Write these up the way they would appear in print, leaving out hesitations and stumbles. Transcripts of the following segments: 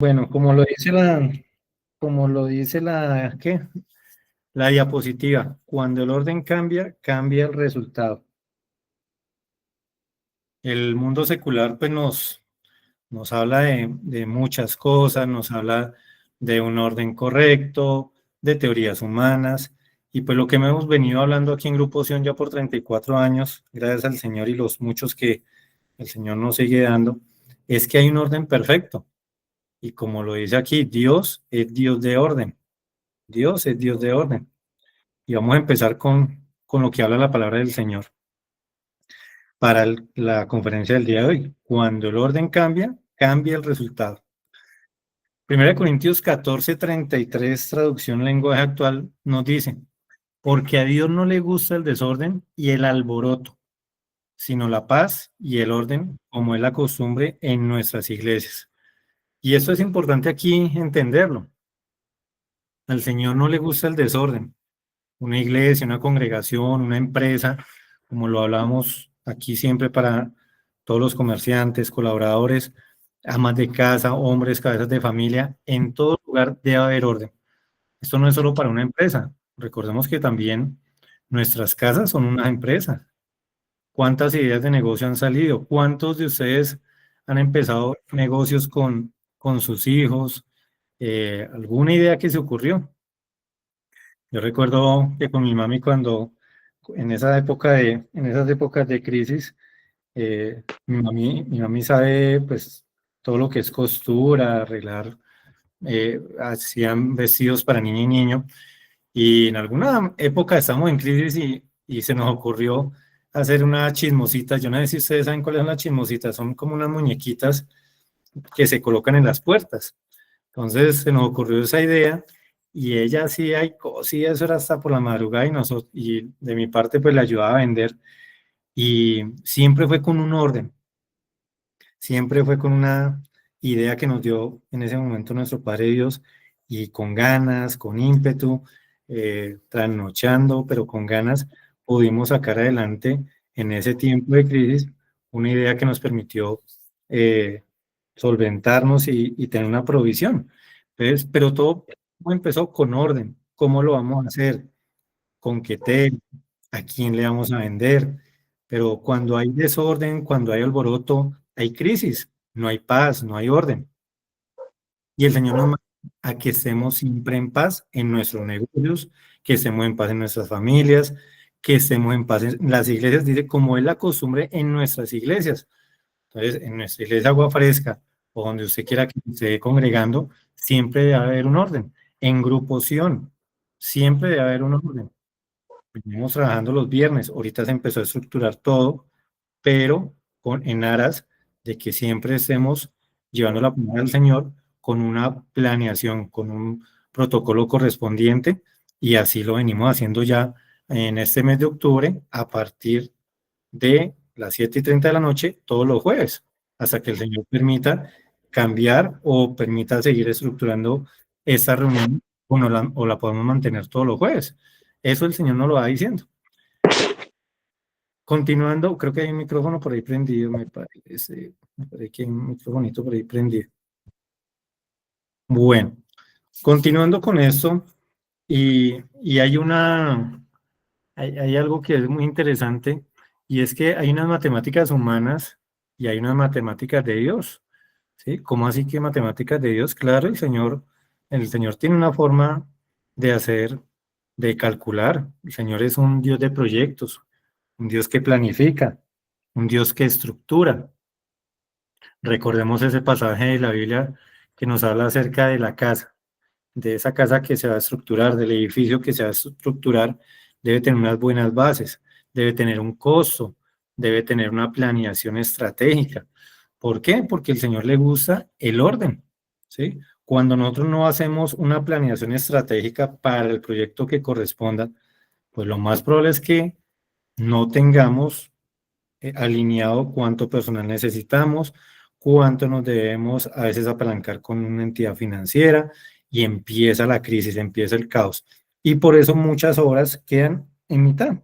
Bueno, como lo dice la, ¿qué? La diapositiva, cuando el orden cambia, cambia el resultado. El mundo secular, pues, nos habla de muchas cosas, nos habla de un orden correcto, de teorías humanas, y pues lo que hemos venido hablando aquí en Grupo Sion ya por 34 años, gracias al Señor y los muchos que el Señor nos sigue dando, es que hay un orden perfecto. Y como lo dice aquí, Dios es Dios de orden. Dios es Dios de orden. Y vamos a empezar con lo que habla la palabra del Señor para la conferencia del día de hoy. Cuando el orden cambia, cambia el resultado. 1 Corintios 14:33, traducción lenguaje actual, nos dice, porque a Dios no le gusta el desorden y el alboroto, sino la paz y el orden, como es la costumbre en nuestras iglesias. Y esto es importante aquí entenderlo. Al Señor no le gusta el desorden. Una iglesia, una congregación, una empresa, como lo hablamos aquí siempre para todos los comerciantes, colaboradores, amas de casa, hombres, cabezas de familia, en todo lugar debe haber orden. Esto no es solo para una empresa. Recordemos que también nuestras casas son una empresa. ¿Cuántas ideas de negocio han salido? ¿Cuántos de ustedes han empezado negocios con sus hijos? ¿Alguna idea que se ocurrió? Yo recuerdo que con mi mami cuando en esas épocas de crisis, mi mami sabe pues todo lo que es costura, arreglar, hacían vestidos para niña y niño, y en alguna época estamos en crisis y se nos ocurrió hacer unas chismositas. Yo no sé si ustedes saben cuáles son las chismositas, son como unas muñequitas que se colocan en las puertas. Entonces se nos ocurrió esa idea y ella hacía y cosía, eso era hasta por la madrugada y de mi parte pues le ayudaba a vender y siempre fue con un orden, siempre fue con una idea que nos dio en ese momento nuestro Padre Dios y con ganas, con ímpetu, trasnochando, pero con ganas pudimos sacar adelante en ese tiempo de crisis una idea que nos permitió eh, solventarnos y tener una provisión. Entonces, pero todo empezó con orden. ¿Cómo lo vamos a hacer? ¿Con qué té? ¿A quién le vamos a vender? Pero cuando hay desorden, cuando hay alboroto, hay crisis, no hay paz, no hay orden. Y el Señor nos manda a que estemos siempre en paz en nuestros negocios, que estemos en paz en nuestras familias, que estemos en paz en las iglesias, dice, como es la costumbre en nuestras iglesias. Entonces, en nuestra iglesia Agua Fresca, o donde usted quiera que se esté congregando, siempre debe haber un orden. En Grupo Sion, siempre debe haber un orden. Venimos trabajando los viernes, ahorita se empezó a estructurar todo, pero en aras de que siempre estemos llevando la palabra del Señor con una planeación, con un protocolo correspondiente, y así lo venimos haciendo ya en este mes de octubre, a partir de las 7:30 de la noche, todos los jueves, hasta que el Señor permita cambiar o permita seguir estructurando esta reunión o la podemos mantener todos los jueves. Eso el Señor nos lo va diciendo. Continuando, creo que hay un micrófono por ahí prendido, me parece que hay un microfonito por ahí prendido. Bueno, continuando con esto, y hay algo que es muy interesante, y es que hay unas matemáticas humanas y hay unas matemáticas de Dios, ¿sí? ¿Cómo así que matemáticas de Dios? Claro, el Señor tiene una forma de hacer, de calcular. El Señor es un Dios de proyectos, un Dios que planifica, un Dios que estructura. Recordemos ese pasaje de la Biblia que nos habla acerca de la casa, de esa casa que se va a estructurar, del edificio que se va a estructurar, debe tener unas buenas bases, debe tener un costo, debe tener una planeación estratégica. ¿Por qué? Porque al Señor le gusta el orden, ¿sí? Cuando nosotros no hacemos una planeación estratégica para el proyecto que corresponda, pues lo más probable es que no tengamos alineado cuánto personal necesitamos, cuánto nos debemos a veces apalancar con una entidad financiera y empieza la crisis, empieza el caos. Y por eso muchas obras quedan en mitad.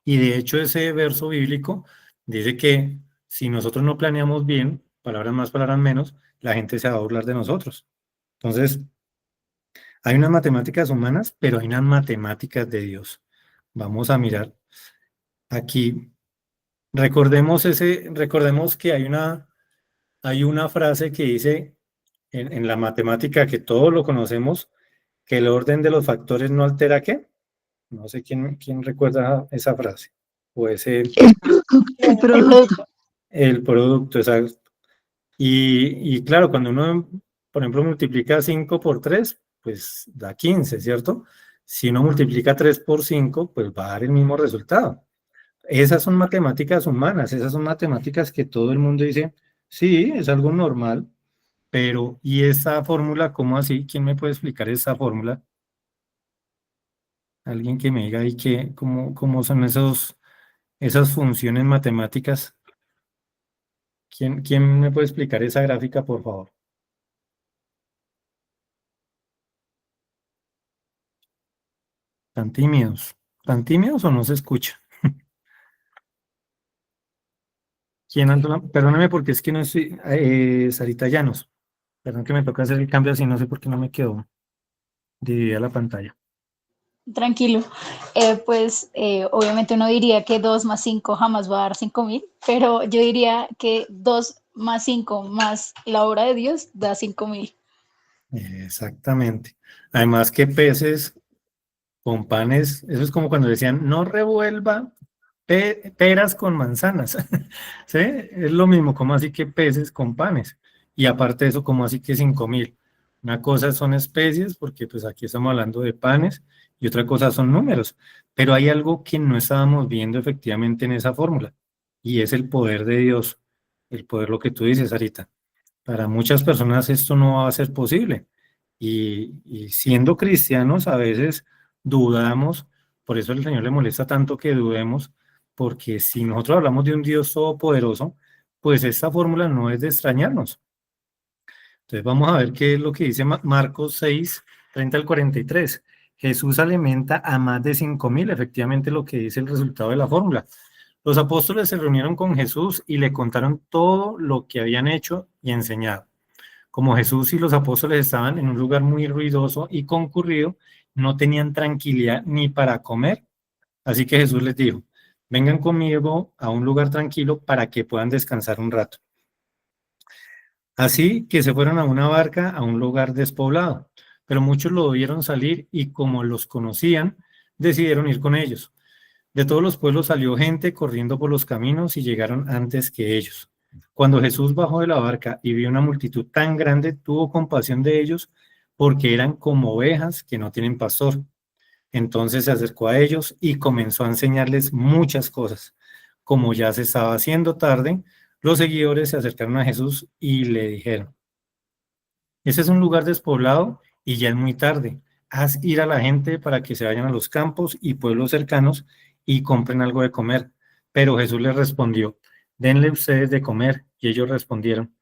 Y de hecho ese verso bíblico dice que si nosotros no planeamos bien, palabras más, palabras menos, la gente se va a burlar de nosotros. Entonces, hay unas matemáticas humanas, pero hay unas matemáticas de Dios. Vamos a mirar aquí. Recordemos que hay una frase que dice en la matemática que todos lo conocemos, que el orden de los factores no altera ¿qué? No sé quién recuerda esa frase. O ese, El producto. el producto, exacto. Y claro, cuando uno, por ejemplo, multiplica 5 por 3 pues da 15, ¿cierto? Si uno multiplica 3 por 5 pues va a dar el mismo resultado. Esas son matemáticas humanas, esas son matemáticas que todo el mundo dice, sí, es algo normal, pero ¿y esa fórmula cómo así? ¿Quién me puede explicar esa fórmula? Alguien que me diga ahí cómo son esas funciones matemáticas. ¿Quién me puede explicar esa gráfica, por favor? ¿Tan tímidos o no se escucha? Perdóname porque es que no estoy, Sarita Llanos, perdón que me toca hacer el cambio así, no sé por qué no me quedó dividida la pantalla. Tranquilo. Obviamente uno diría que 2 más 5 jamás va a dar 5.000, pero yo diría que 2 más 5 más la obra de Dios da 5.000. Exactamente. Además que peces con panes, eso es como cuando decían, no revuelva peras con manzanas. ¿Sí? Es lo mismo, como así que peces con panes. Y aparte de eso, como así que 5.000. Una cosa son especies, porque pues aquí estamos hablando de panes, y otra cosa son números. Pero hay algo que no estábamos viendo efectivamente en esa fórmula, y es el poder de Dios. El poder, lo que tú dices, Sarita. Para muchas personas esto no va a ser posible. Y siendo cristianos a veces dudamos, por eso el Señor le molesta tanto que dudemos, porque si nosotros hablamos de un Dios todopoderoso, pues esta fórmula no es de extrañarnos. Entonces vamos a ver qué es lo que dice Marcos 6, 30 al 43. Jesús alimenta a más de 5.000, efectivamente lo que dice el resultado de la fórmula. Los apóstoles se reunieron con Jesús y le contaron todo lo que habían hecho y enseñado. Como Jesús y los apóstoles estaban en un lugar muy ruidoso y concurrido, no tenían tranquilidad ni para comer. Así que Jesús les dijo, vengan conmigo a un lugar tranquilo para que puedan descansar un rato. Así que se fueron a una barca a un lugar despoblado, pero muchos lo vieron salir y como los conocían, decidieron ir con ellos. De todos los pueblos salió gente corriendo por los caminos y llegaron antes que ellos. Cuando Jesús bajó de la barca y vio una multitud tan grande, tuvo compasión de ellos porque eran como ovejas que no tienen pastor. Entonces se acercó a ellos y comenzó a enseñarles muchas cosas. Como ya se estaba haciendo tarde, los seguidores se acercaron a Jesús y le dijeron, ese es un lugar despoblado y ya es muy tarde. Haz ir a la gente para que se vayan a los campos y pueblos cercanos y compren algo de comer. Pero Jesús les respondió, denle ustedes de comer. Y ellos respondieron,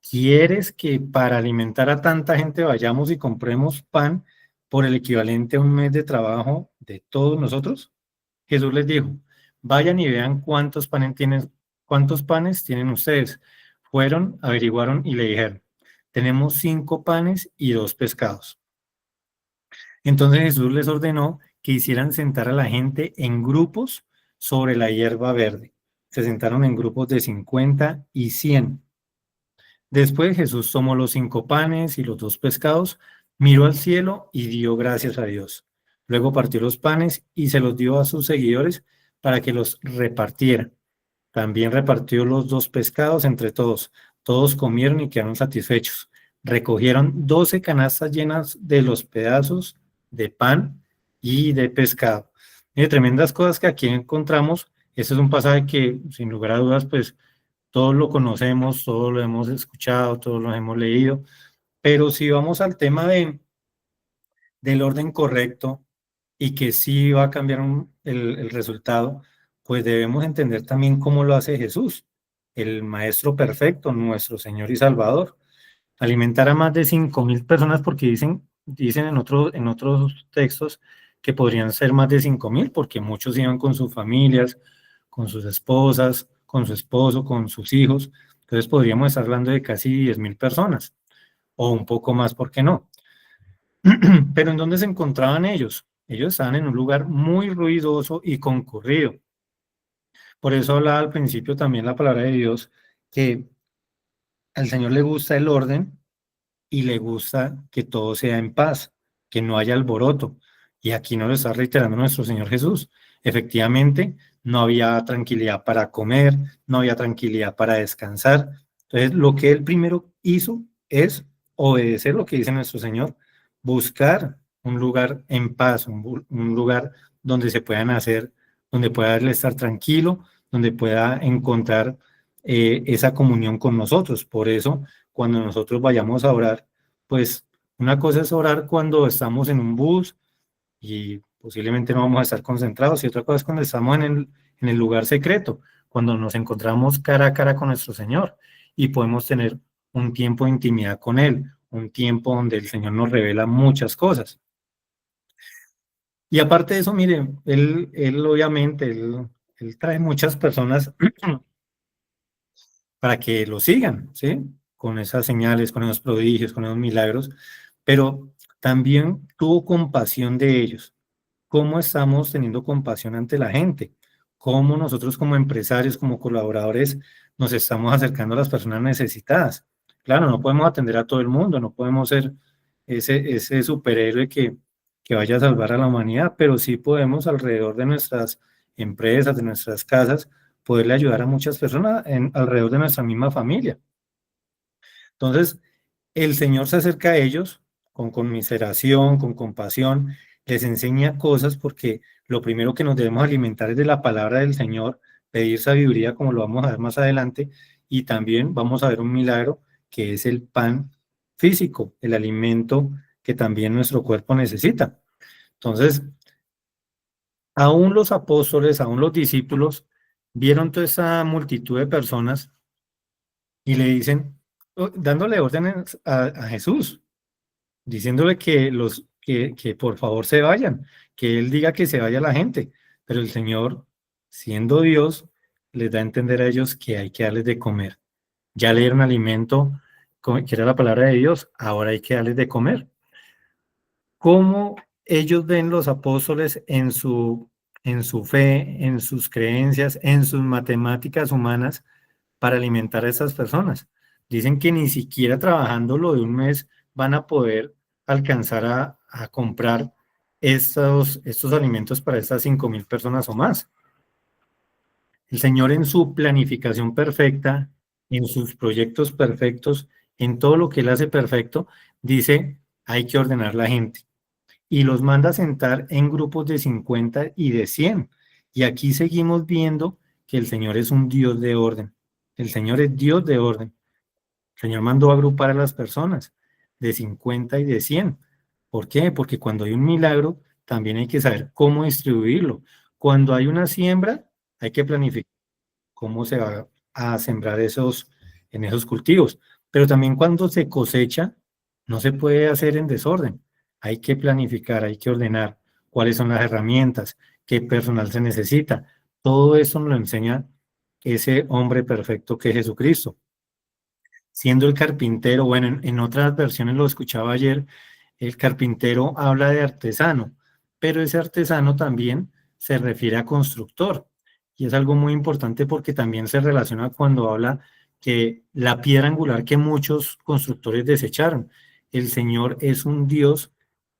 ¿quieres que para alimentar a tanta gente vayamos y compremos pan por el equivalente a un mes de trabajo de todos nosotros? Jesús les dijo, vayan y vean cuántos panes tienen ustedes. Fueron, averiguaron y le dijeron, tenemos 5 panes y 2 pescados. Entonces Jesús les ordenó que hicieran sentar a la gente en grupos sobre la hierba verde. Se sentaron en grupos de 50 y 100. Después Jesús tomó los 5 panes y los 2 pescados, miró al cielo y dio gracias a Dios. Luego partió los panes y se los dio a sus seguidores para que los repartieran. También repartió los 2 pescados entre todos. Todos comieron y quedaron satisfechos. Recogieron 12 canastas llenas de los pedazos de pan y de pescado. Mire, tremendas cosas que aquí encontramos. Este es un pasaje que, sin lugar a dudas, pues todos lo conocemos, todos lo hemos escuchado, todos lo hemos leído. Pero si vamos al tema del orden correcto y que sí va a cambiar el resultado, pues debemos entender también cómo lo hace Jesús, el Maestro perfecto, nuestro Señor y Salvador. Alimentar a más de 5.000 personas, porque dicen en otros textos que podrían ser más de 5.000, porque muchos iban con sus familias, con sus esposas, con su esposo, con sus hijos. Entonces podríamos estar hablando de casi 10.000 personas, o un poco más, ¿por qué no? Pero ¿en dónde se encontraban ellos? Ellos estaban en un lugar muy ruidoso y concurrido. Por eso hablaba al principio también la palabra de Dios, que al Señor le gusta el orden y le gusta que todo sea en paz, que no haya alboroto. Y aquí nos lo está reiterando nuestro Señor Jesús. Efectivamente, no había tranquilidad para comer, no había tranquilidad para descansar. Entonces, lo que él primero hizo es obedecer lo que dice nuestro Señor, buscar un lugar en paz, un lugar donde se puedan hacer, donde pueda él estar tranquilo, donde pueda encontrar esa comunión con nosotros. Por eso, cuando nosotros vayamos a orar, pues una cosa es orar cuando estamos en un bus y posiblemente no vamos a estar concentrados, y otra cosa es cuando estamos en el lugar secreto, cuando nos encontramos cara a cara con nuestro Señor y podemos tener un tiempo de intimidad con Él, un tiempo donde el Señor nos revela muchas cosas. Y aparte de eso, mire, Él obviamente, él trae muchas personas para que lo sigan, ¿sí? Con esas señales, con esos prodigios, con esos milagros, pero también tuvo compasión de ellos. ¿Cómo estamos teniendo compasión ante la gente? ¿Cómo nosotros como empresarios, como colaboradores, nos estamos acercando a las personas necesitadas? Claro, no podemos atender a todo el mundo, no podemos ser ese superhéroe que vaya a salvar a la humanidad, pero sí podemos alrededor de nuestras empresas, de nuestras casas, poderle ayudar a muchas personas alrededor de nuestra misma familia. Entonces, el Señor se acerca a ellos con conmiseración, con compasión, les enseña cosas porque lo primero que nos debemos alimentar es de la palabra del Señor, pedir sabiduría como lo vamos a ver más adelante, y también vamos a ver un milagro que es el pan físico, el alimento que también nuestro cuerpo necesita. Entonces, aún los apóstoles, aún los discípulos, vieron toda esa multitud de personas y le dicen, dándole órdenes a Jesús, diciéndole que por favor se vayan, que él diga que se vaya la gente. Pero el Señor, siendo Dios, les da a entender a ellos que hay que darles de comer. Ya le dieron alimento, que era la palabra de Dios, ahora hay que darles de comer. ¿Cómo ellos ven los apóstoles en su fe, en sus creencias, en sus matemáticas humanas para alimentar a esas personas? Dicen que ni siquiera trabajando lo de un mes van a poder alcanzar a comprar estos alimentos para estas 5.000 personas o más. El Señor en su planificación perfecta, en sus proyectos perfectos, en todo lo que Él hace perfecto, dice, hay que ordenar la gente y los manda a sentar en grupos de 50 y de 100. Y aquí seguimos viendo que el Señor es un Dios de orden. El Señor es Dios de orden. El Señor mandó a agrupar a las personas de 50 y de 100. ¿Por qué? Porque cuando hay un milagro, también hay que saber cómo distribuirlo. Cuando hay una siembra, hay que planificar cómo se va a sembrar en esos cultivos. Pero también cuando se cosecha, no se puede hacer en desorden. Hay que planificar, hay que ordenar cuáles son las herramientas, qué personal se necesita. Todo eso nos lo enseña ese hombre perfecto que es Jesucristo. Siendo el carpintero, bueno, en otras versiones lo escuchaba ayer, el carpintero habla de artesano, pero ese artesano también se refiere a constructor. Y es algo muy importante porque también se relaciona cuando habla que la piedra angular que muchos constructores desecharon. El Señor es un Dios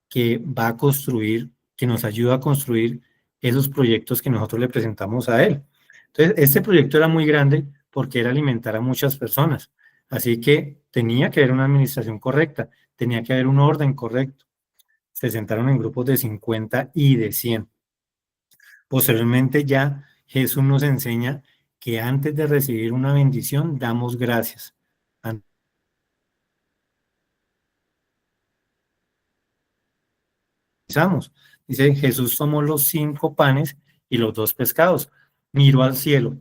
que va a construir, que nos ayuda a construir esos proyectos que nosotros le presentamos a Él. Entonces, este proyecto era muy grande porque era alimentar a muchas personas. Así que tenía que haber una administración correcta, tenía que haber un orden correcto. Se sentaron en grupos de 50 y de 100. Posteriormente ya Jesús nos enseña que antes de recibir una bendición damos gracias. Dice, Jesús tomó los 5 panes y los 2 pescados, miró al cielo.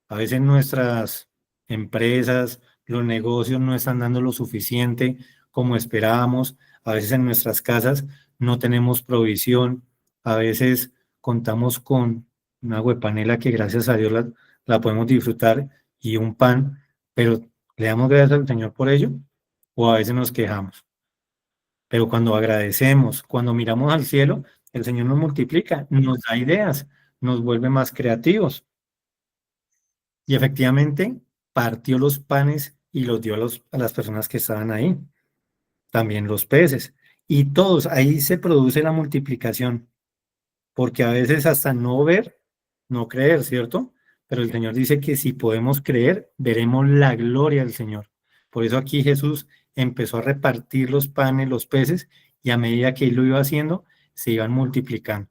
A veces nuestras empresas, los negocios no están dando lo suficiente como esperábamos. A veces en nuestras casas no tenemos provisión. A veces contamos con una huepanela que gracias a Dios la podemos disfrutar y un pan, pero le damos gracias al Señor por ello, o a veces nos quejamos. Pero cuando agradecemos, cuando miramos al cielo, el Señor nos multiplica, nos da ideas, nos vuelve más creativos. Y efectivamente partió los panes y los dio a las personas que estaban ahí, también los peces. Y todos, ahí se produce la multiplicación, porque a veces hasta no ver, no creer, ¿cierto? Pero el Señor dice que si podemos creer, veremos la gloria del Señor. Por eso aquí Jesús empezó a repartir los panes, los peces, y a medida que él lo iba haciendo, se iban multiplicando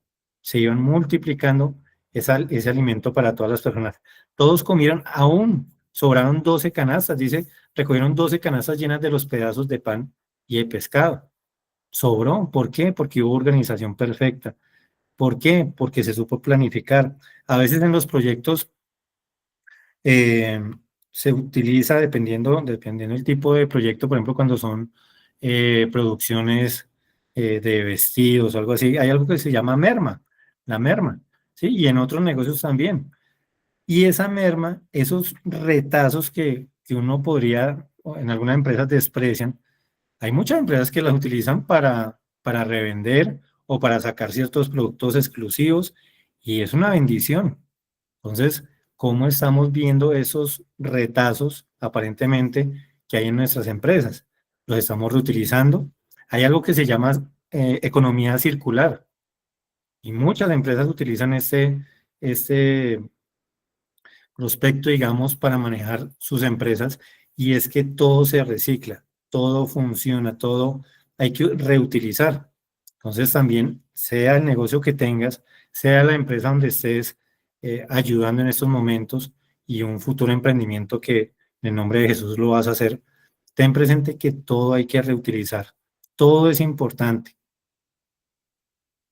ese alimento para todas las personas. Todos comieron, aún sobraron 12 canastas, dice, recogieron 12 canastas llenas de los pedazos de pan y de pescado. Sobró, ¿por qué? Porque hubo organización perfecta. ¿Por qué? Porque se supo planificar. A veces en los proyectos eh, se utiliza, dependiendo del tipo de proyecto, por ejemplo, cuando son producciones de vestidos o algo así, hay algo que se llama merma, la merma, ¿sí? Y en otros negocios también. Y esa merma, esos retazos que uno podría, o en algunas empresas desprecian, hay muchas empresas que las utilizan para revender o para sacar ciertos productos exclusivos y es una bendición. Entonces, ¿cómo estamos viendo esos retazos aparentemente que hay en nuestras empresas? ¿Los estamos reutilizando? Hay algo que se llama economía circular y muchas empresas utilizan este prospecto, digamos, para manejar sus empresas, y es que todo se recicla, todo funciona, todo hay que reutilizar. Entonces también, sea el negocio que tengas, sea la empresa donde estés ayudando en estos momentos y un futuro emprendimiento que en el nombre de Jesús lo vas a hacer, ten presente que todo hay que reutilizar, todo es importante.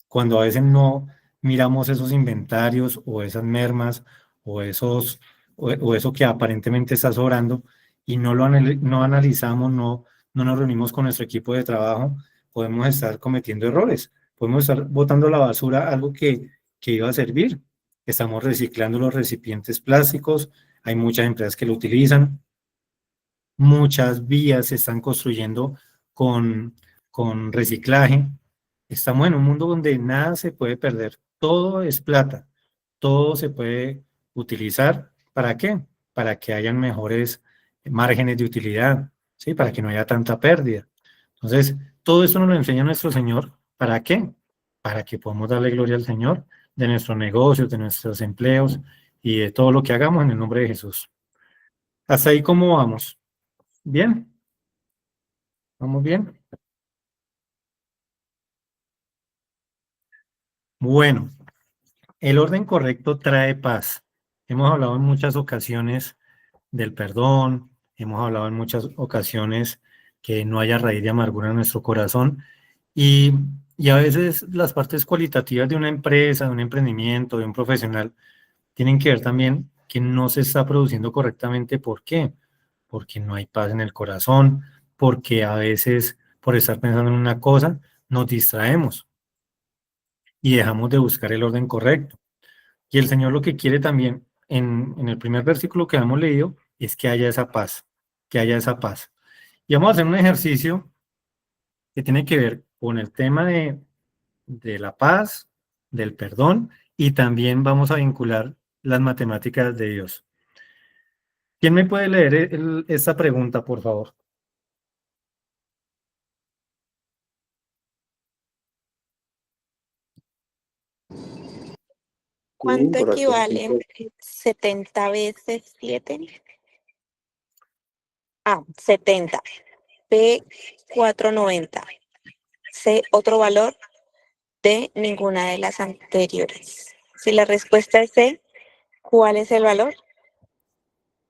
Cuando a veces no miramos esos inventarios o esas mermas o o eso que aparentemente está sobrando y no analizamos, no nos reunimos con nuestro equipo de trabajo, podemos estar cometiendo errores, podemos estar botando a la basura algo que iba a servir. Estamos reciclando los recipientes plásticos, hay muchas empresas que lo utilizan, muchas vías se están construyendo con, con reciclaje. Estamos en un mundo donde nada se puede perder, todo es plata, todo se puede utilizar. ¿Para qué? Para que hayan mejores márgenes de utilidad, ¿sí? Para que no haya tanta pérdida. Entonces, todo esto nos lo enseña nuestro Señor. ¿Para qué? Para que podamos darle gloria al Señor de nuestros negocios, de nuestros empleos y de todo lo que hagamos en el nombre de Jesús. Hasta ahí, ¿cómo vamos? ¿Bien? ¿Vamos bien? Bueno, el orden correcto trae paz. Hemos hablado en muchas ocasiones del perdón, hemos hablado en muchas ocasiones que no haya raíz de amargura en nuestro corazón y, y a veces las partes cualitativas de una empresa, de un emprendimiento, de un profesional, tienen que ver también que no se está produciendo correctamente. ¿Por qué? Porque no hay paz en el corazón, porque a veces por estar pensando en una cosa nos distraemos y dejamos de buscar el orden correcto. Y el Señor lo que quiere también en el primer versículo que hemos leído es que haya esa paz, que haya esa paz. Y vamos a hacer un ejercicio que tiene que ver con el tema de la paz, del perdón, y también vamos a vincular las matemáticas de Dios. ¿Quién me puede leer esta pregunta, por favor? ¿Cuánto equivale 70 veces 7? 70. B, 490. C, otro valor. D, ninguna de las anteriores. Si la respuesta es C, ¿cuál es el valor?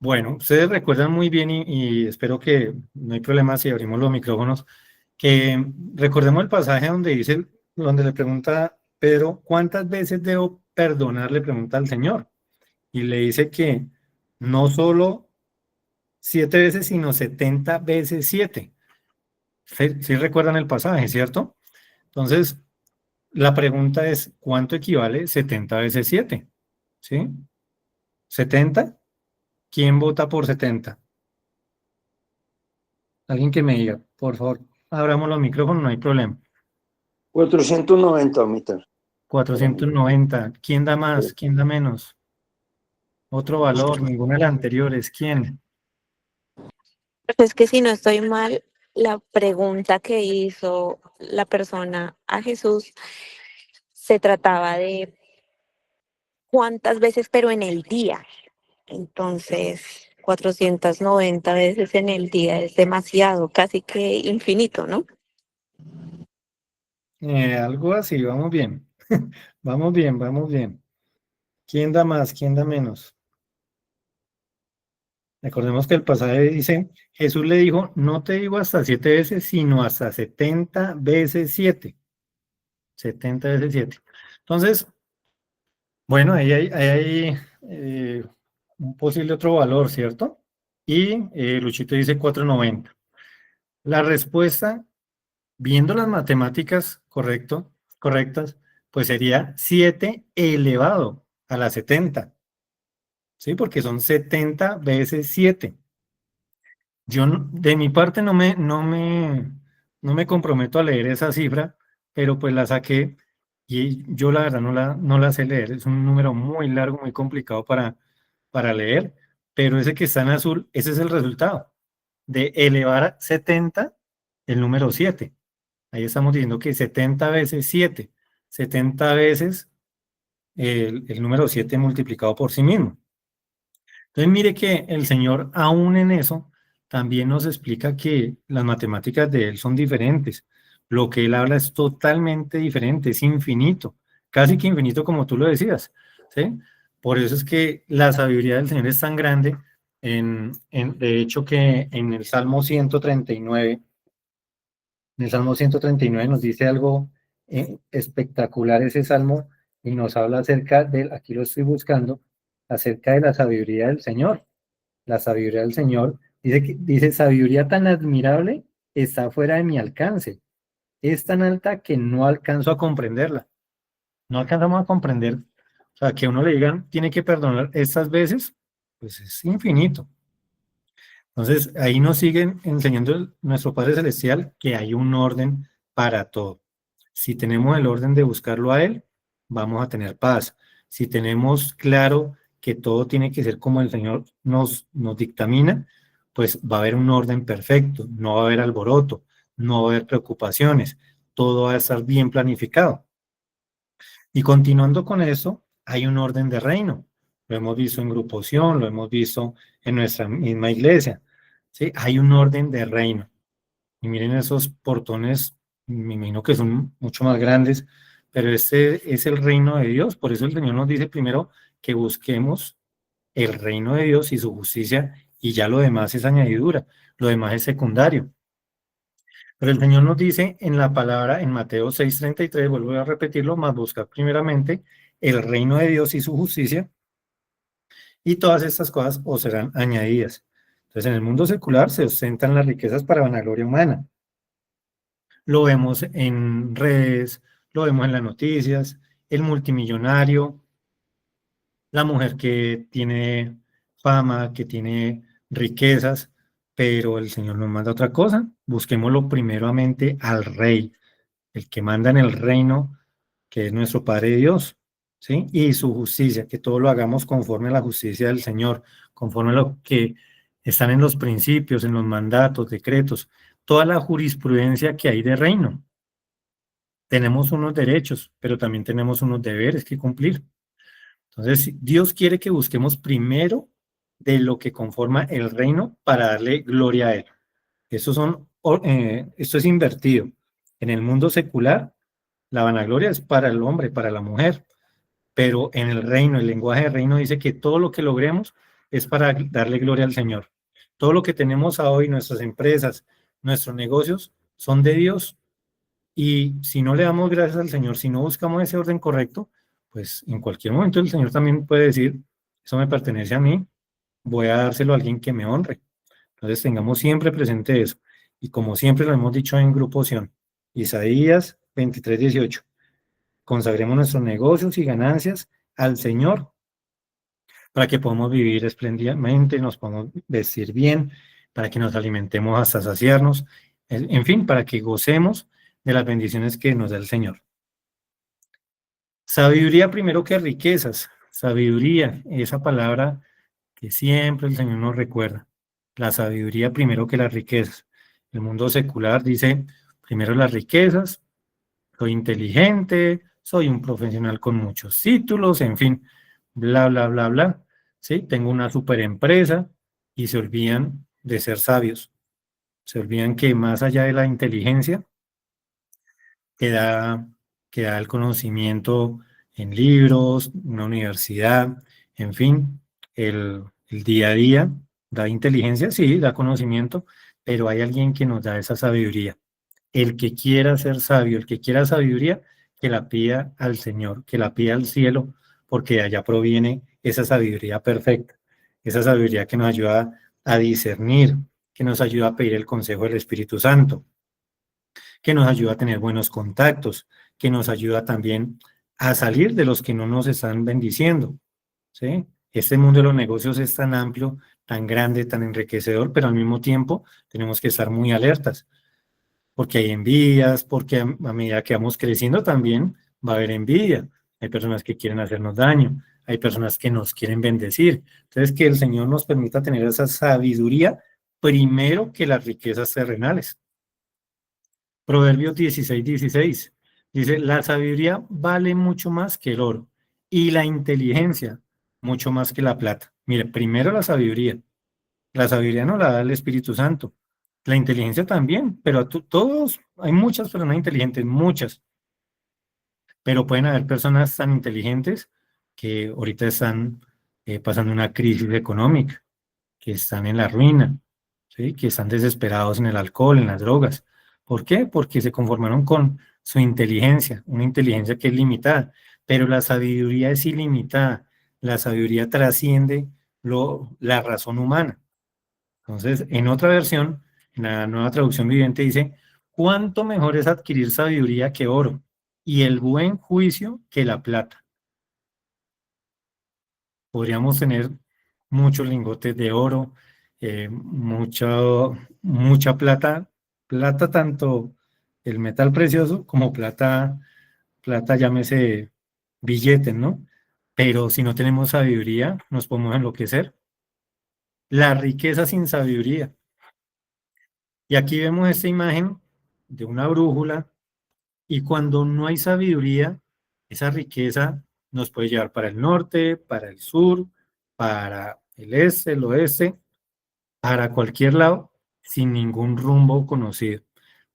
Bueno, ustedes recuerdan muy bien y espero que no hay problema si abrimos los micrófonos, que recordemos el pasaje donde dice, donde le pregunta Pedro, ¿cuántas veces debo perdonar? Le pregunta al Señor. Y le dice que no solo 7 veces, sino 70 veces 7. Sí recuerdan el pasaje, ¿cierto? Entonces, la pregunta es, ¿cuánto equivale 70 veces 7? ¿Sí? ¿70? ¿Quién vota por 70? Alguien que me diga, por favor, abramos los micrófonos, no hay problema. 490, mitad. 490. ¿Quién da más? ¿Quién da menos? Otro valor, ninguna de las anteriores. ¿Quién? Pues es que si no estoy mal, la pregunta que hizo la persona a Jesús se trataba de cuántas veces, pero en el día. Entonces, 490 veces en el día es demasiado, casi que infinito, ¿no? Algo así, vamos bien. Vamos bien, vamos bien. ¿Quién da más? ¿Quién da menos? Recordemos que el pasaje dice, Jesús le dijo, no te digo hasta 7 veces, sino hasta 70 veces 7. 70 veces 7. Entonces, bueno, ahí hay un posible otro valor, ¿cierto? Y Luchito dice 490. La respuesta, viendo las matemáticas correctas, pues sería 7 elevado a la 70. ¿Sí? Porque son 70 veces 7. Yo de mi parte no me comprometo a leer esa cifra, pero pues la saqué y yo la verdad no la sé leer. Es un número muy largo, muy complicado para leer, pero ese que está en azul, ese es el resultado de elevar a 70 el número 7. Ahí estamos diciendo que 70 veces 7, 70 veces el número 7 multiplicado por sí mismo. Entonces mire que el Señor aún en eso también nos explica que las matemáticas de Él son diferentes. Lo que Él habla es totalmente diferente, es infinito, casi que infinito como tú lo decías, ¿sí? Por eso es que la sabiduría del Señor es tan grande, de hecho que en el Salmo 139, nos dice algo espectacular ese Salmo y nos habla acerca de, aquí lo estoy buscando, acerca de la sabiduría del Señor. La sabiduría del Señor dice sabiduría tan admirable está fuera de mi alcance. Es tan alta que no alcanzo a comprenderla. No alcanzamos a comprender. O sea, que a uno le digan, tiene que perdonar estas veces, pues es infinito. Entonces, ahí nos siguen enseñando nuestro Padre Celestial que hay un orden para todo. Si tenemos el orden de buscarlo a Él, vamos a tener paz. Si tenemos claro que todo tiene que ser como el Señor nos dictamina, pues va a haber un orden perfecto, no va a haber alboroto, no va a haber preocupaciones, todo va a estar bien planificado. Y continuando con eso, hay un orden de reino. Lo hemos visto en Grupo Sion, lo hemos visto en nuestra misma iglesia. ¿Sí? Hay un orden de reino. Y miren esos portones, me imagino que son mucho más grandes, pero este es el reino de Dios. Por eso el Señor nos dice primero que busquemos el reino de Dios y su justicia, y ya lo demás es añadidura, lo demás es secundario. Pero el Señor nos dice en la palabra, en Mateo 6:33, vuelvo a repetirlo, más buscar primeramente el reino de Dios y su justicia, y todas estas cosas os serán añadidas. Entonces, en el mundo secular se ostentan las riquezas para vanagloria humana. Lo vemos en redes, lo vemos en las noticias, el multimillonario, la mujer que tiene fama, que tiene riquezas, pero el Señor nos manda otra cosa. Busquémoslo primeramente al Rey, el que manda en el reino, que es nuestro Padre Dios, ¿sí? Y su justicia, que todo lo hagamos conforme a la justicia del Señor, conforme a lo que están en los principios, en los mandatos, decretos, toda la jurisprudencia que hay de reino. Tenemos unos derechos, pero también tenemos unos deberes que cumplir. Entonces, Dios quiere que busquemos primero de lo que conforma el reino para darle gloria a Él. Esto es invertido. En el mundo secular, la vanagloria es para el hombre, para la mujer, pero en el reino, el lenguaje del reino dice que todo lo que logremos es para darle gloria al Señor. Todo lo que tenemos hoy, nuestras empresas, nuestros negocios, son de Dios. Y si no le damos gracias al Señor, si no buscamos ese orden correcto, pues en cualquier momento el Señor también puede decir, eso me pertenece a mí, voy a dárselo a alguien que me honre. Entonces tengamos siempre presente eso. Y como siempre lo hemos dicho en Grupo Sion, Isaías 23:18, consagremos nuestros negocios y ganancias al Señor para que podamos vivir espléndidamente, nos podamos vestir bien, para que nos alimentemos hasta saciarnos, en fin, para que gocemos de las bendiciones que nos da el Señor. Sabiduría primero que riquezas. Sabiduría, esa palabra que siempre el Señor nos recuerda. La sabiduría primero que las riquezas. El mundo secular dice primero las riquezas, soy inteligente, soy un profesional con muchos títulos, en fin, bla, bla, bla, bla. ¿Sí? Tengo una super empresa y se olvidan de ser sabios. Se olvidan que más allá de la inteligencia que da, que da el conocimiento en libros, una universidad, en fin, el día a día da inteligencia, sí, da conocimiento, pero hay alguien que nos da esa sabiduría. El que quiera ser sabio, el que quiera sabiduría, que la pida al Señor, que la pida al cielo, porque de allá proviene esa sabiduría perfecta, esa sabiduría que nos ayuda a discernir, que nos ayuda a pedir el consejo del Espíritu Santo, que nos ayuda a tener buenos contactos, que nos ayuda también a salir de los que no nos están bendiciendo, ¿sí? Este mundo de los negocios es tan amplio, tan grande, tan enriquecedor, pero al mismo tiempo tenemos que estar muy alertas, porque hay envidias, porque a medida que vamos creciendo también va a haber envidia. Hay personas que quieren hacernos daño, hay personas que nos quieren bendecir. Entonces, que el Señor nos permita tener esa sabiduría primero que las riquezas terrenales. Proverbios 16:16 dice, la sabiduría vale mucho más que el oro y la inteligencia mucho más que la plata. Mire, primero la sabiduría nos la da el Espíritu Santo, la inteligencia también, pero todos, hay muchas personas inteligentes, muchas, pero pueden haber personas tan inteligentes que ahorita están pasando una crisis económica, que están en la ruina, ¿sí? Que están desesperados en el alcohol, en las drogas. ¿Por qué? Porque se conformaron con su inteligencia, una inteligencia que es limitada, pero la sabiduría es ilimitada, la sabiduría trasciende la razón humana. Entonces, en otra versión, en la Nueva Traducción Viviente dice, ¿cuánto mejor es adquirir sabiduría que oro y el buen juicio que la plata? Podríamos tener muchos lingotes de oro, mucha plata, plata tanto el metal precioso como plata llámese billetes, ¿no? Pero si no tenemos sabiduría, nos podemos enloquecer. La riqueza sin sabiduría. Y aquí vemos esta imagen de una brújula y cuando no hay sabiduría, esa riqueza nos puede llevar para el norte, para el sur, para el este, el oeste, para cualquier lado, sin ningún rumbo conocido.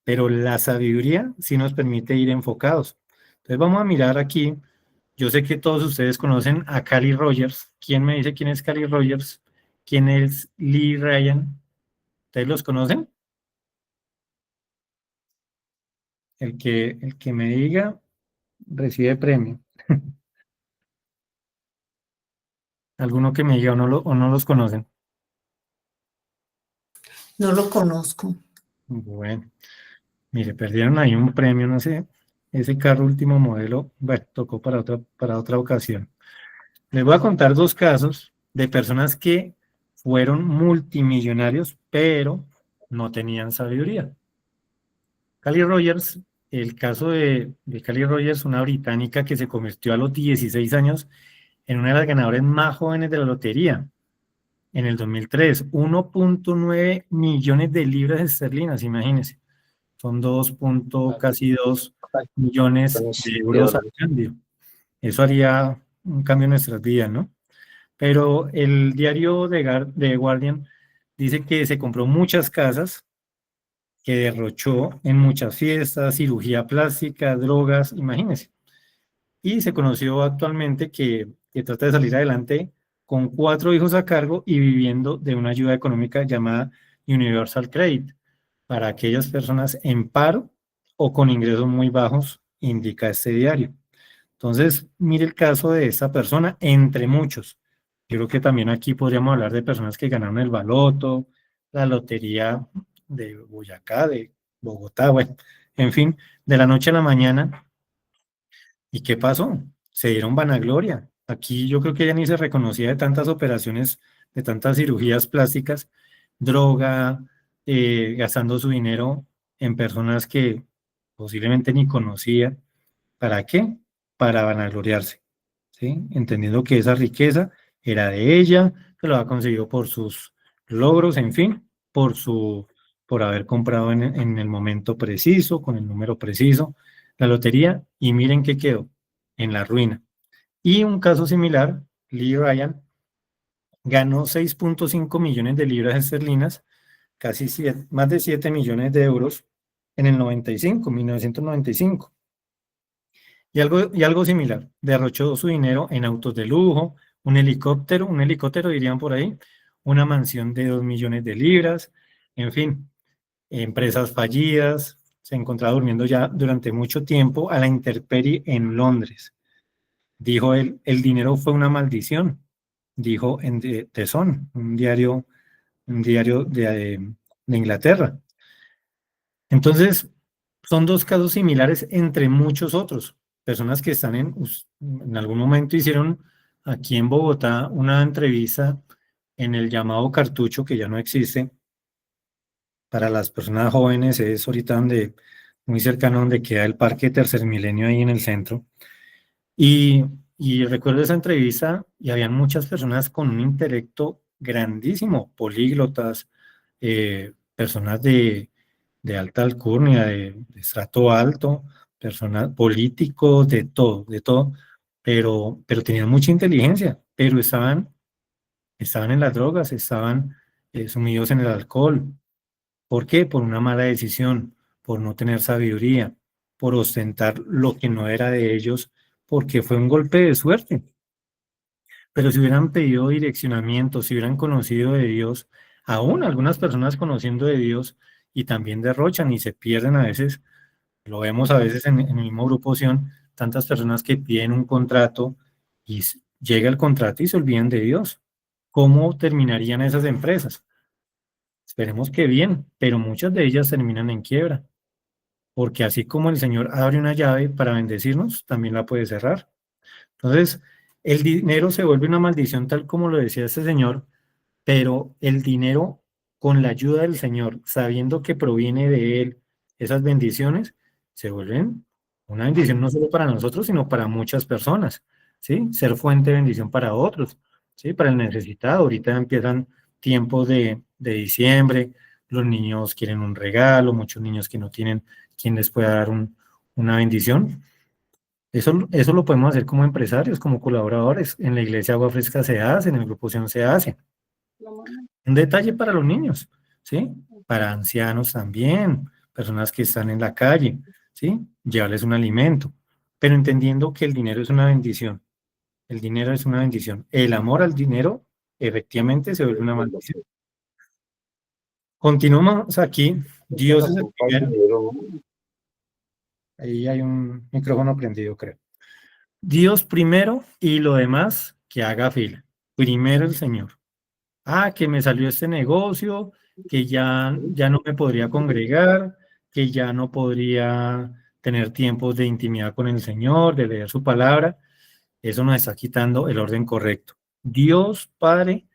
Pero la sabiduría sí nos permite ir enfocados. Entonces vamos a mirar aquí. Yo sé que todos ustedes conocen a Cali Rogers. ¿Quién me dice quién es Cali Rogers? ¿Quién es Lee Ryan? ¿Ustedes los conocen? El que me diga recibe premio. Alguno que me diga o no los conocen. No lo conozco. Bueno, mire, perdieron ahí un premio, no sé, ese carro último modelo, bueno, tocó para otra ocasión. Les voy a contar dos casos de personas que fueron multimillonarios, pero no tenían sabiduría. Cali Rogers, el caso de Cali Rogers, una británica que se convirtió a los 16 años en una de las ganadoras más jóvenes de la lotería. En el 2003, 1.9 millones de libras esterlinas, imagínense. Son casi 2 millones de euros al cambio. Eso haría un cambio en nuestras vidas, ¿no? Pero el diario de Guardian dice que se compró muchas casas, que derrochó en muchas fiestas, cirugía plástica, drogas, imagínense. Y se conoció actualmente que trata de salir adelante con 4 hijos a cargo y viviendo de una ayuda económica llamada Universal Credit para aquellas personas en paro o con ingresos muy bajos, indica este diario. Entonces, mire el caso de esta persona, entre muchos. Yo creo que también aquí podríamos hablar de personas que ganaron el baloto, la lotería de Boyacá, de Bogotá, bueno, en fin, de la noche a la mañana. ¿Y qué pasó? Se dieron vanagloria. Aquí yo creo que ella ni se reconocía de tantas operaciones, de tantas cirugías plásticas, droga, gastando su dinero en personas que posiblemente ni conocía. ¿Para qué? Para vanagloriarse, ¿sí? Entendiendo que esa riqueza era de ella, que lo ha conseguido por sus logros, en fin, por haber comprado en el momento preciso, con el número preciso, la lotería, y miren qué quedó, en la ruina. Y un caso similar, Lee Ryan ganó 6,5 millones de libras esterlinas, casi más de 7 millones de euros en el 1995. Y algo similar, derrochó su dinero en autos de lujo, un helicóptero dirían por ahí, una mansión de 2 millones de libras, en fin, empresas fallidas, se encontraba durmiendo ya durante mucho tiempo a la intemperie en Londres. Dijo él, el dinero fue una maldición, dijo en The Sun, un diario de Inglaterra. Entonces, son dos casos similares entre muchos otros. Personas que están en algún momento hicieron aquí en Bogotá una entrevista en el llamado Cartucho, que ya no existe. Para las personas jóvenes es ahorita muy cercano donde queda el Parque Tercer Milenio ahí en el centro. Y, y recuerdo esa entrevista y habían muchas personas con un intelecto grandísimo, políglotas, personas de alta alcurnia, de estrato alto, personas políticos, de todo, pero tenían mucha inteligencia, pero estaban en las drogas, estaban sumidos en el alcohol. ¿Por qué? Por una mala decisión, por no tener sabiduría, por ostentar lo que no era de ellos, porque fue un golpe de suerte. Pero si hubieran pedido direccionamiento, si hubieran conocido de Dios, aún algunas personas conociendo de Dios y también derrochan y se pierden a veces, lo vemos a veces en el mismo grupo Sion, tantas personas que piden un contrato y llega el contrato y se olvidan de Dios. ¿Cómo terminarían esas empresas? Esperemos que bien, pero muchas de ellas terminan en quiebra, porque así como el Señor abre una llave para bendecirnos, también la puede cerrar. Entonces, el dinero se vuelve una maldición, tal como lo decía este señor, pero el dinero, con la ayuda del Señor, sabiendo que proviene de Él, esas bendiciones, se vuelven una bendición no solo para nosotros, sino para muchas personas, ¿sí? Ser fuente de bendición para otros, ¿sí? Para el necesitado. Ahorita empiezan tiempos de diciembre, los niños quieren un regalo, muchos niños que no tienen quien les pueda dar una bendición. Eso lo podemos hacer como empresarios, como colaboradores. En la Iglesia Agua Fresca se hace, en el Grupo Sion se hace. Un detalle para los niños, ¿sí? Para ancianos también, personas que están en la calle, ¿sí? Llevarles un alimento, pero entendiendo que el dinero es una bendición. El dinero es una bendición. El amor al dinero efectivamente se vuelve una maldición. Continuamos aquí. Dios es el primero. Ahí hay un micrófono prendido, creo. Dios primero y lo demás que haga fila. Primero el Señor. Que me salió este negocio, que ya no me podría congregar, que ya no podría tener tiempos de intimidad con el Señor, de leer su palabra. Eso nos está quitando el orden correcto. Dios Padre,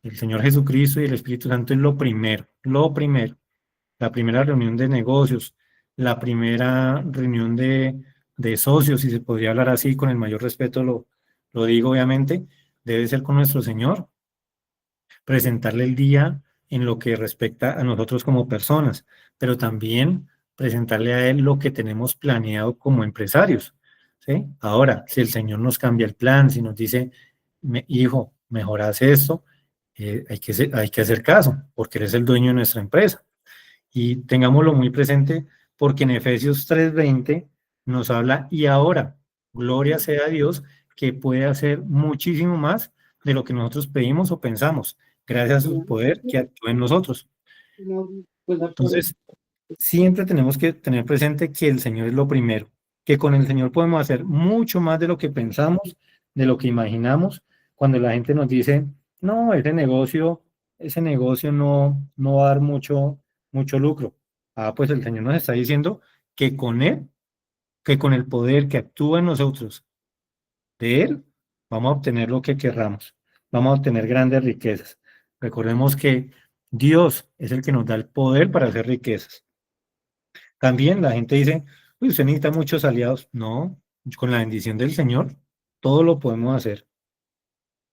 el Señor Jesucristo y el Espíritu Santo es lo primero, lo primero. La primera reunión de negocios, la primera reunión de socios, si se podría hablar así, con el mayor respeto lo digo obviamente, debe ser con nuestro Señor. Presentarle el día en lo que respecta a nosotros como personas, pero también presentarle a Él lo que tenemos planeado como empresarios, ¿sí? Ahora, si el Señor nos cambia el plan, si nos dice, hijo, mejoras esto, hay que hacer caso, porque eres el dueño de nuestra empresa. Y tengámoslo muy presente, porque en Efesios 3:20 nos habla, y ahora, gloria sea a Dios, que puede hacer muchísimo más de lo que nosotros pedimos o pensamos, gracias a su poder que actúa en nosotros. Entonces, siempre tenemos que tener presente que el Señor es lo primero, que con el Señor podemos hacer mucho más de lo que pensamos, de lo que imaginamos. Cuando la gente nos dice, no, ese negocio no va a dar mucho lucro. Pues el Señor nos está diciendo que con Él, que con el poder que actúa en nosotros, de Él, vamos a obtener lo que querramos, vamos a obtener grandes riquezas. Recordemos que Dios es el que nos da el poder para hacer riquezas. También la gente dice, uy, usted necesita muchos aliados. No, con la bendición del Señor, todo lo podemos hacer.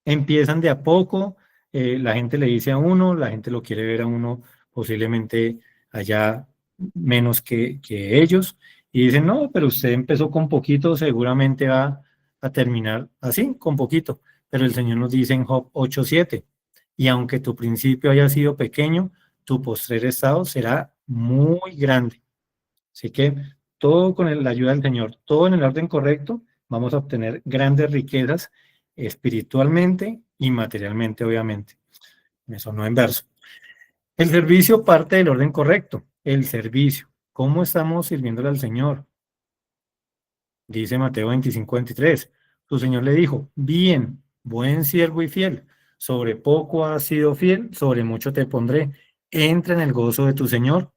Empiezan de a poco, la gente le dice a uno, la gente lo quiere ver a uno posiblemente allá menos que ellos, y dicen, no, pero usted empezó con poquito, seguramente va a terminar así, con poquito. Pero el Señor nos dice en Job 8:7, y aunque tu principio haya sido pequeño, tu postrer estado será muy grande. Así que todo con la ayuda del Señor, todo en el orden correcto, vamos a obtener grandes riquezas espiritualmente y materialmente, obviamente. Eso no en verso. El servicio parte del orden correcto. El servicio. ¿Cómo estamos sirviéndole al Señor? Dice Mateo 25:23. Su Señor le dijo, bien, buen siervo y fiel. Sobre poco has sido fiel, sobre mucho te pondré. Entra en el gozo de tu Señor.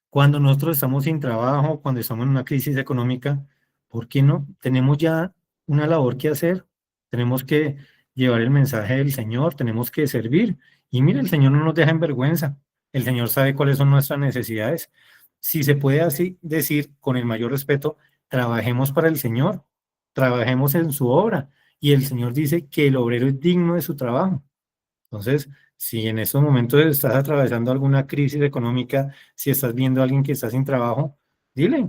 Cuando nosotros estamos sin trabajo, cuando estamos en una crisis económica, ¿por qué no? Tenemos ya una labor que hacer, tenemos que llevar el mensaje del Señor, tenemos que servir. Y mire, el Señor no nos deja en vergüenza, el Señor sabe cuáles son nuestras necesidades. Si se puede así decir, con el mayor respeto, trabajemos para el Señor, trabajemos en su obra. Y el Señor dice que el obrero es digno de su trabajo. Entonces, si en estos momentos estás atravesando alguna crisis económica, si estás viendo a alguien que está sin trabajo, dile,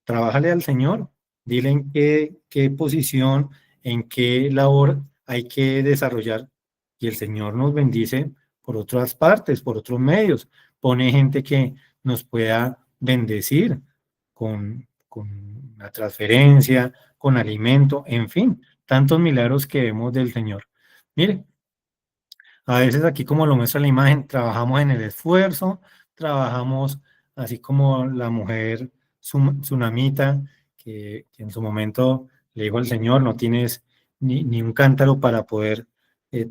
trabájale al Señor, dile en qué posición, en qué labor hay que desarrollar, y el Señor nos bendice por otras partes, por otros medios, pone gente que nos pueda bendecir con la transferencia, con alimento, en fin, tantos milagros que vemos del Señor. Mire, a veces aquí, como lo muestra la imagen, trabajamos en el esfuerzo, trabajamos así como la mujer tsunamita, que en su momento le dijo al Señor, no tienes ni un cántaro para poder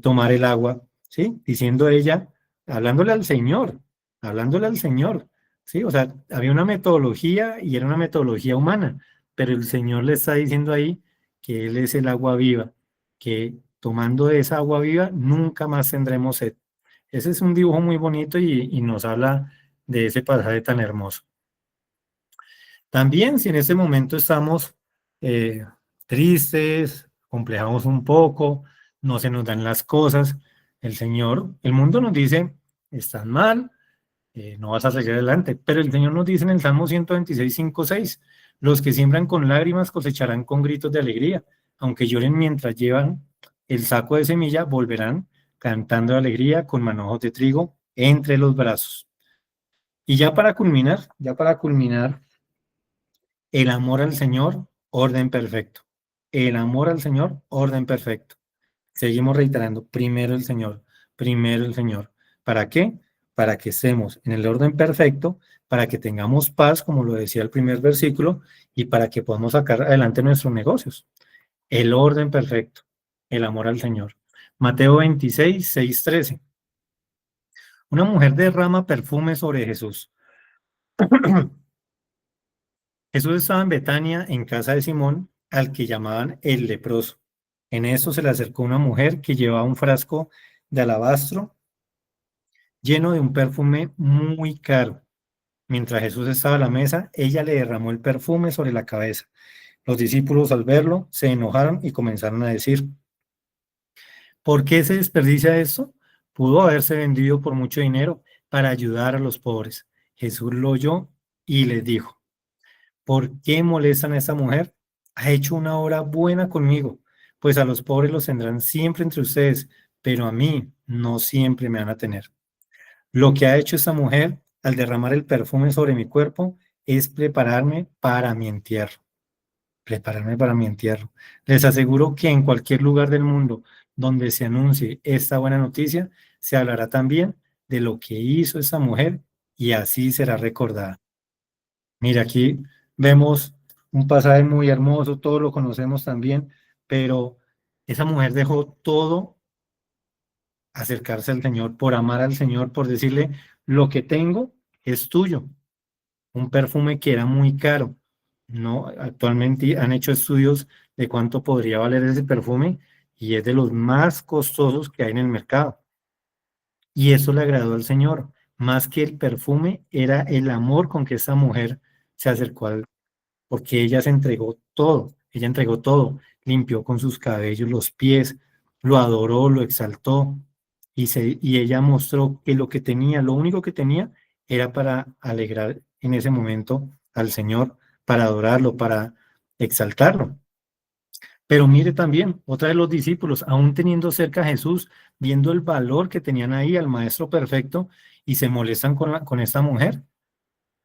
tomar el agua, ¿sí? Diciendo ella, hablándole al Señor, ¿sí? O sea, había una metodología y era una metodología humana, pero el Señor le está diciendo ahí que Él es el agua viva, que tomando de esa agua viva nunca más tendremos sed. Ese es un dibujo muy bonito y nos habla de ese pasaje tan hermoso. También si en este momento estamos tristes, complejamos un poco, no se nos dan las cosas, el mundo nos dice, estás mal, no vas a salir adelante, pero el Señor nos dice en el Salmo 126:5-6, los que siembran con lágrimas cosecharán con gritos de alegría, aunque lloren mientras llevan el saco de semilla, volverán cantando de alegría con manojos de trigo entre los brazos. Y ya para culminar, el amor al Señor, orden perfecto. El amor al Señor, orden perfecto. Seguimos reiterando, primero el Señor, primero el Señor. ¿Para qué? Para que estemos en el orden perfecto, para que tengamos paz, como lo decía el primer versículo, y para que podamos sacar adelante nuestros negocios. El orden perfecto, el amor al Señor. Mateo 26:6-13. Una mujer derrama perfume sobre Jesús. Jesús estaba en Betania, en casa de Simón, al que llamaban el leproso. En esto se le acercó una mujer que llevaba un frasco de alabastro lleno de un perfume muy caro. Mientras Jesús estaba a la mesa, ella le derramó el perfume sobre la cabeza. Los discípulos, al verlo, se enojaron y comenzaron a decir, ¿por qué se desperdicia esto? Pudo haberse vendido por mucho dinero para ayudar a los pobres. Jesús lo oyó y les dijo, ¿por qué molestan a esta mujer? Ha hecho una obra buena conmigo, pues a los pobres los tendrán siempre entre ustedes, pero a mí no siempre me van a tener. Lo que ha hecho esta mujer al derramar el perfume sobre mi cuerpo es prepararme para mi entierro. Prepararme para mi entierro. Les aseguro que en cualquier lugar del mundo donde se anuncie esta buena noticia, se hablará también de lo que hizo esta mujer y así será recordada. Mira, aquí vemos un pasaje muy hermoso, todos lo conocemos también, pero esa mujer dejó todo acercarse al Señor, por amar al Señor, por decirle, lo que tengo es tuyo. Un perfume que era muy caro. No, actualmente han hecho estudios de cuánto podría valer ese perfume y es de los más costosos que hay en el mercado. Y eso le agradó al Señor. Más que el perfume, era el amor con que esta mujer se acercó al, porque ella se entregó todo, ella entregó todo, limpió con sus cabellos los pies, lo adoró, lo exaltó, y ella mostró que lo que tenía, lo único que tenía, era para alegrar en ese momento al Señor, para adorarlo, para exaltarlo. Pero mire también, otra de los discípulos, aún teniendo cerca a Jesús, viendo el valor que tenían ahí al Maestro perfecto, y se molestan con esta mujer.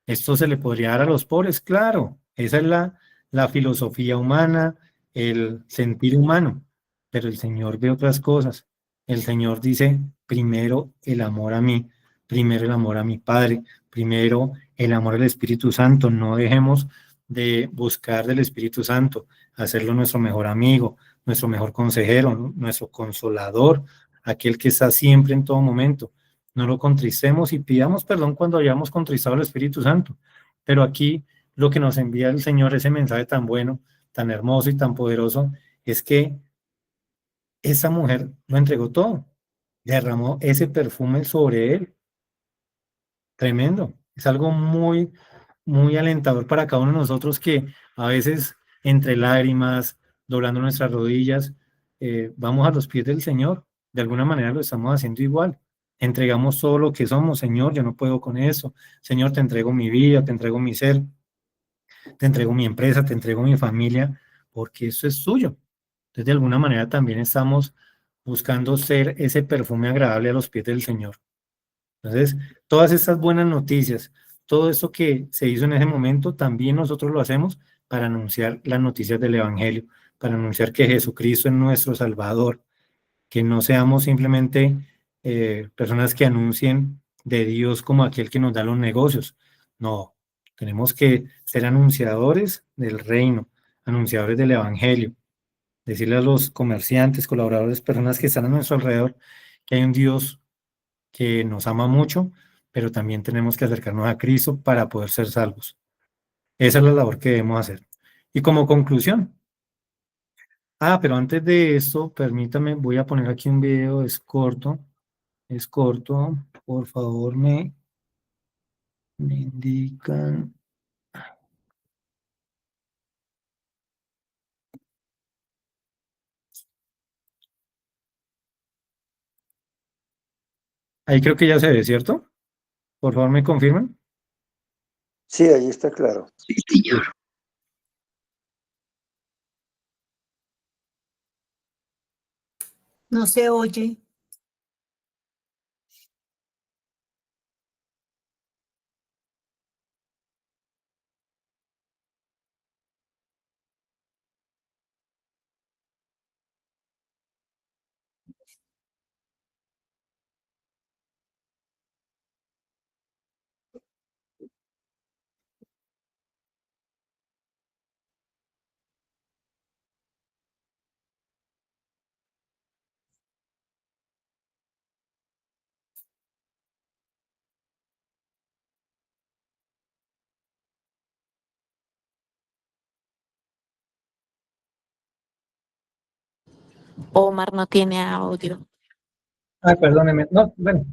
Esto se le podría dar a los pobres, claro. Esa es la filosofía humana, el sentir humano. Pero el Señor ve otras cosas. El Señor dice, primero el amor a mí, primero el amor a mi Padre, primero el amor al Espíritu Santo. No dejemos de buscar del Espíritu Santo, hacerlo nuestro mejor amigo, nuestro mejor consejero, ¿no? Nuestro consolador, aquel que está siempre en todo momento. No lo contristemos y pidamos perdón cuando hayamos contristado al Espíritu Santo. Pero aquí lo que nos envía el Señor, ese mensaje tan bueno, tan hermoso y tan poderoso, es que esa mujer lo entregó todo, derramó ese perfume sobre él. Tremendo. Es algo muy, muy alentador para cada uno de nosotros que a veces entre lágrimas, doblando nuestras rodillas, vamos a los pies del Señor. De alguna manera lo estamos haciendo igual. Entregamos todo lo que somos. Señor, yo no puedo con eso. Señor, te entrego mi vida, te entrego mi ser, te entrego mi empresa, te entrego mi familia, porque eso es tuyo. Entonces, de alguna manera también estamos buscando ser ese perfume agradable a los pies del Señor. Entonces, todas estas buenas noticias, todo esto que se hizo en ese momento, también nosotros lo hacemos para anunciar las noticias del Evangelio, para anunciar que Jesucristo es nuestro Salvador, que no seamos simplemente personas que anuncien de Dios como aquel que nos da los negocios. No, tenemos que ser anunciadores del reino, anunciadores del Evangelio, decirle a los comerciantes, colaboradores, personas que están a nuestro alrededor, que hay un Dios que nos ama mucho, pero también tenemos que acercarnos a Cristo para poder ser salvos. Esa es la labor que debemos hacer. Y como conclusión, pero antes de esto, permítame, voy a poner aquí un video, es corto, por favor me indican. Ahí creo que ya se ve, ¿cierto? Por favor, me confirman. Sí, ahí está claro. Sí, señor. No se oye. Omar no tiene audio. Perdóneme. No, bueno.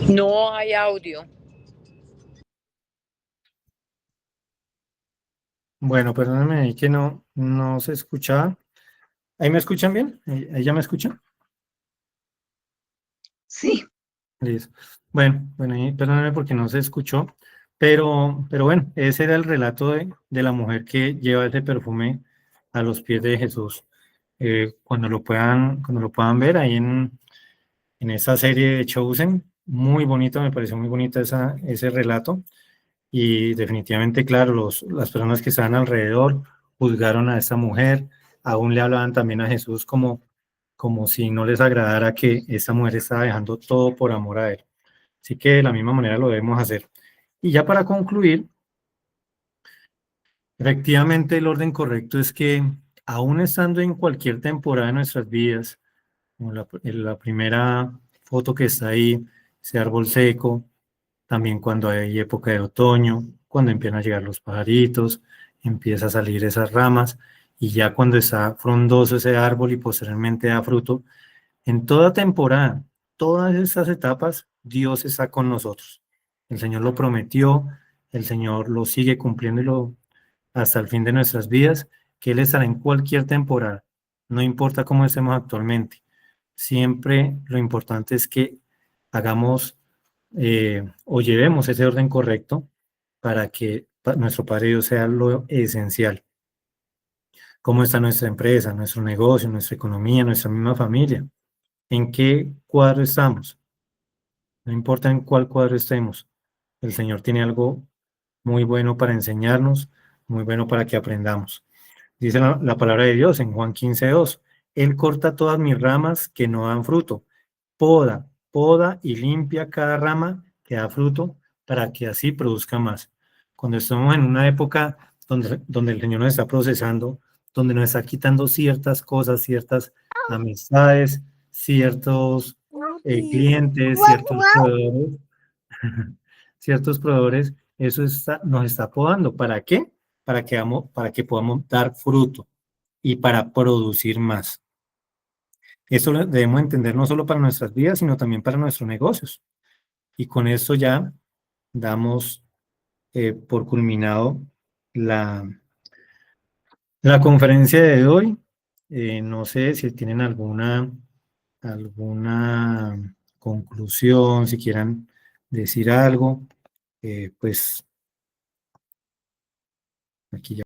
No hay audio. Bueno, perdóname ahí que no se escuchaba. ¿Ahí me escuchan bien? ¿Ahí ya me escuchan? Sí, Listo. Bueno, y perdóname porque no se escuchó, pero bueno, ese era el relato de la mujer que lleva ese perfume a los pies de Jesús. Cuando lo puedan ver ahí en esa serie de Chosen, muy bonito, me pareció muy bonito ese relato. Y definitivamente, claro, las personas que estaban alrededor juzgaron a esta mujer, aún le hablaban también a Jesús como si no les agradara que esta mujer estaba dejando todo por amor a él. Así que de la misma manera lo debemos hacer. Y ya para concluir, efectivamente el orden correcto es que aún estando en cualquier temporada de nuestras vidas, como en la primera foto que está ahí, ese árbol seco, también cuando hay época de otoño, cuando empiezan a llegar los pajaritos, empieza a salir esas ramas, y ya cuando está frondoso ese árbol y posteriormente da fruto, en toda temporada, todas estas etapas, Dios está con nosotros. El Señor lo prometió, el Señor lo sigue cumpliendo hasta el fin de nuestras vidas, que Él estará en cualquier temporada, no importa cómo estemos actualmente. Siempre lo importante es que hagamos o llevemos ese orden correcto para que nuestro Padre Dios sea lo esencial. ¿Cómo está nuestra empresa, nuestro negocio, nuestra economía, nuestra misma familia? ¿En qué cuadro estamos? No importa en cuál cuadro estemos, el Señor tiene algo muy bueno para enseñarnos, muy bueno para que aprendamos. Dice la palabra de Dios en Juan 15:2, Él corta todas mis ramas que no dan fruto, poda y limpia cada rama que da fruto para que así produzca más. Cuando estamos en una época donde el Señor nos está procesando, donde nos está quitando ciertas cosas, ciertas amistades, ciertos clientes, ciertos proveedores, nos está podando. ¿Para qué? Para que podamos dar fruto y para producir más. Eso lo debemos entender no solo para nuestras vidas, sino también para nuestros negocios. Y con esto ya damos por culminado la, la conferencia de hoy. No sé si tienen alguna conclusión, si quieran decir algo, pues aquí ya.